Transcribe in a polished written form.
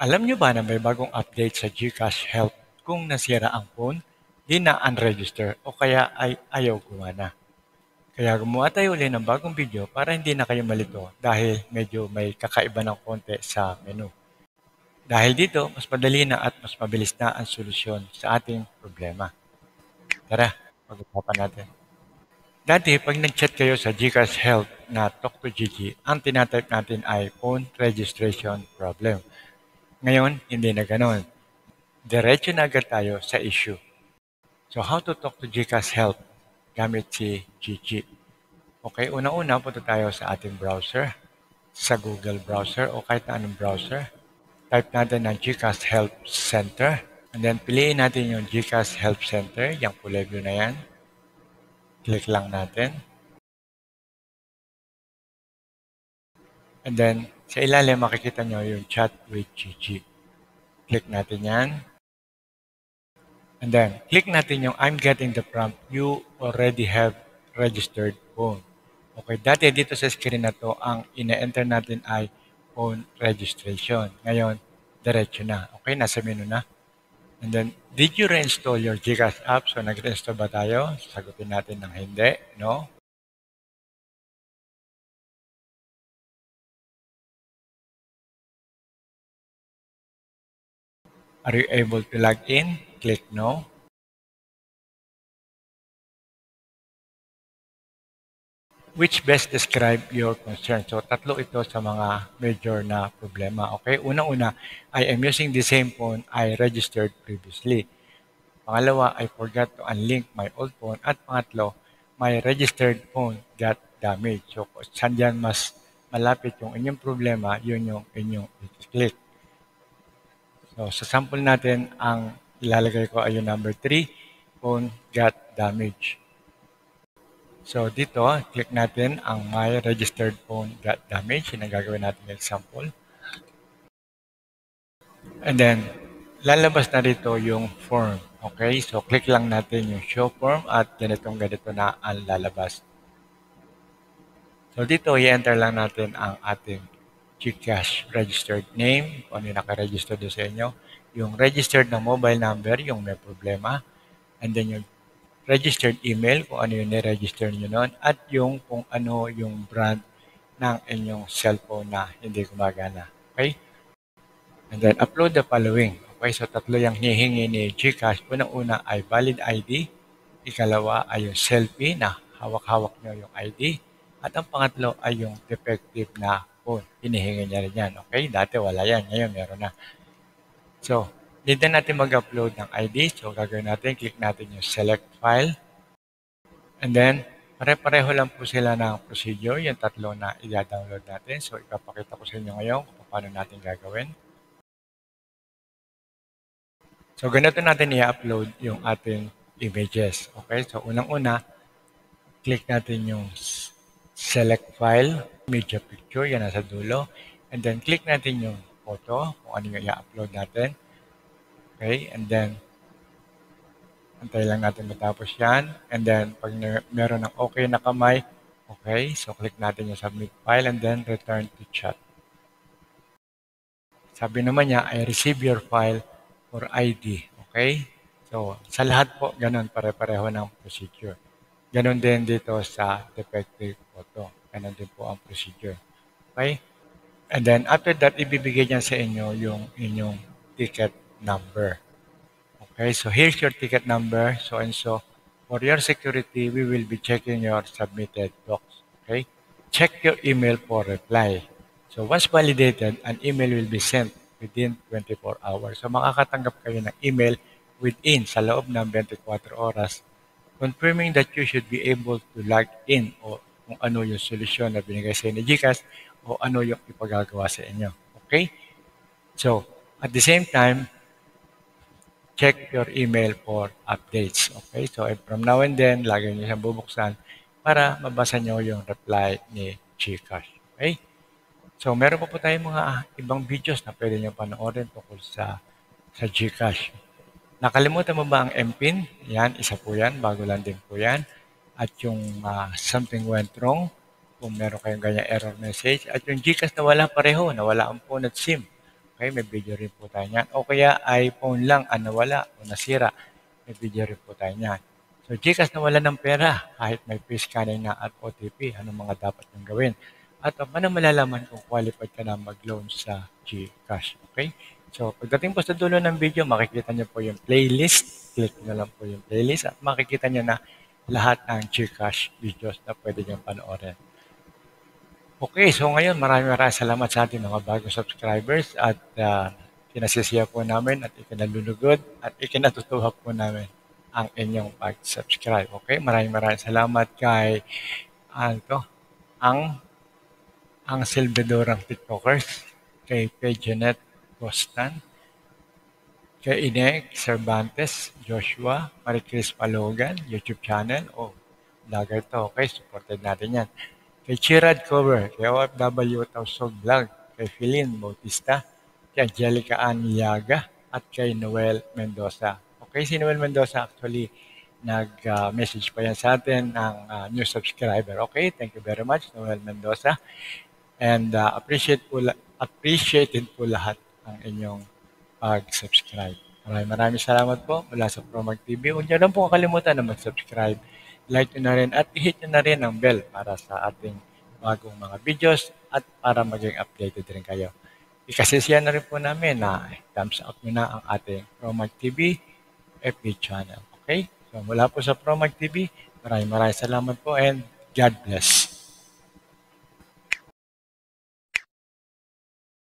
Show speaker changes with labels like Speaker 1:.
Speaker 1: Alam nyo ba na may bagong update sa GCash Help kung nasira ang phone, di na unregister o kaya ay ayaw gumana? Kaya gumawa tayo ulit ng bagong video para hindi na kayo malito dahil medyo may kakaiba ng konti sa menu. Dahil dito, mas madali na at mas mabilis na ang solusyon sa ating problema. Tara, pag-usapan natin. Dati, pag nag-chat kayo sa GCash Help na Talk to Gigi, ang tinatype natin ay phone registration problem. Ngayon, hindi na ganon. Diretso na agad tayo sa issue. So, how to talk to GCash Help gamit si Gigi. Okay, una-una punta tayo sa ating browser, sa Google browser o kahit na anong browser. Type natin ang GCash Help Center. And then, piliin natin yung GCash Help Center, yung kulay blue na yan. Click lang natin. And then, sa ilalim, makikita nyo yung chat with Gigi. Click natin yan. And then, click natin yung I'm getting the prompt, you already have registered phone. Okay, dati dito sa screen na to, ang ina-enter natin ay phone registration. Ngayon, diretso na. Okay, nasa menu na. And then, did you reinstall your GCash app? So, nag-reinstall ba tayo? Sagutin natin ng hindi, no? Are you able to log in? Click no. Which best describe your concern? So, tatlo ito sa mga major na problema. Okay? Unang-una, I am using the same phone I registered previously. Pangalawa, I forgot to unlink my old phone. At pangatlo, my registered phone got damaged. So, saan dyan mas malapit yung inyong problema, yun yung inyong click. So, sa sample natin, ang ilalagay ko ay yung number 3, phone got damaged. So dito, click natin ang my registered phone got damaged. Yun ang gagawin natin ng example. And then, lalabas na rito yung form. Okay? So click lang natin yung show form at ganito na ang lalabas. So dito, i-enter lang natin ang ating GCash registered name, kung ano yung naka-register doon sa inyo. Yung registered na mobile number, yung may problema. And then yung registered email, kung ano yung ni-register nyo noon. At yung kung ano yung brand ng inyong cellphone na hindi gumagana. Okay? And then upload the following. Okay, so tatlo yung hihingi ni GCash. Unang-una ay valid ID. Ikalawa ay yung selfie na hawak-hawak nyo yung ID. At ang pangatlo ay yung defective na phone. Hinihingi niya rin yan. Okay, dati wala yan. Ngayon meron na. So, need na natin mag-upload ng ID. So, gagawin natin, click natin yung select file. And then, pare-pareho lang po sila ng procedure, yung tatlo na i-download natin. So, ipapakita ko sa inyo ngayon kung paano natin gagawin. So, ganito natin i-upload yung ating images. Okay? So, unang-una, click natin yung select file, media picture, yan nasa dulo. And then, click natin yung photo, kung ano yung i-upload natin. Okay? And then, antay lang natin matapos yan. And then, pag meron ng okay na kamay, okay, so click natin yung submit file and then return to chat. Sabi naman niya, I receive your file for ID. Okay? So, sa lahat po, ganun, pare-pareho ng procedure. Ganun din dito sa defective photo. Ganun din po ang procedure. Okay? And then, after that, ibibigay niya sa inyo yung inyong ticket number. Okay, so here's your ticket number, so and so. For your security, we will be checking your submitted docs. Okay, check your email for reply. So once validated, an email will be sent within 24 hours. So makakatanggap kayo ng email within sa loob ng 24 oras confirming that you should be able to log in o kung ano yung solusyon na binigay sa inyo ni GCash o ano yung ipagagawa sa inyo. Okay? So, at the same time, check your email for updates. Okay? So, from now and then, lagi nyo siyang bubuksan para mabasa nyo yung reply ni GCash. Okay? So, meron pa po tayong mga ibang videos na pwede nyo panoorin tungkol sa GCash. Nakalimutan mo ba ang MPIN? Yan, isa po yan. Bago lang din po yan. At yung something went wrong, kung meron kayong ganyan error message. At yung GCash na wala pareho, nawala ang phone at SIM. Okay, may video rin po tayo niyan. O kaya iPhone lang ang nawala o nasira, may video rin po tayo niyan. So, GCash nawala ng pera kahit may free scanning na at OTP, anong mga dapat niyong gawin? At paano malalaman kung qualified ka na mag-loan sa GCash? Okay? So, pagdating po sa dulo ng video, makikita niyo po yung playlist. Click niyo lang po yung playlist at makikita niyo na lahat ng GCash videos na pwede niyong panoorin. Okay, so ngayon maraming salamat sa ating mga bagong subscribers at kinasisiya po namin at ikinalulugod at ikinatutuwa po namin ang inyong pag-subscribe. Okay, maraming salamat kay to, ang Silvedorang TikTokers, kay Janet Costan, kay Inek Cervantes, Joshua, Maricris Palogan, YouTube channel. Oh, vlogger to. Okay, supported natin yan. Kay Chirad Cover, kay OFW Tausog Vlog, kay Philin Bautista, kay Angelica Ann Yaga, at kay Noel Mendoza. Okay, si Noel Mendoza actually nag-message pa yan sa atin ng new subscriber. Okay, thank you very much, Noel Mendoza. And appreciated po lahat ang inyong pag-subscribe. Maraming salamat po mula sa Promag TV. Huwag niyo lang po kakalimutan na mag-subscribe. Like nyo na rin at i-hit nyo na rin ang bell para sa ating bagong mga videos at para maging updated rin kayo. Ikasisiya na rin po namin na thumbs up nyo na ang ating Promag TV FB channel. Okay? So mula po sa Promag TV, maraming salamat po and God bless.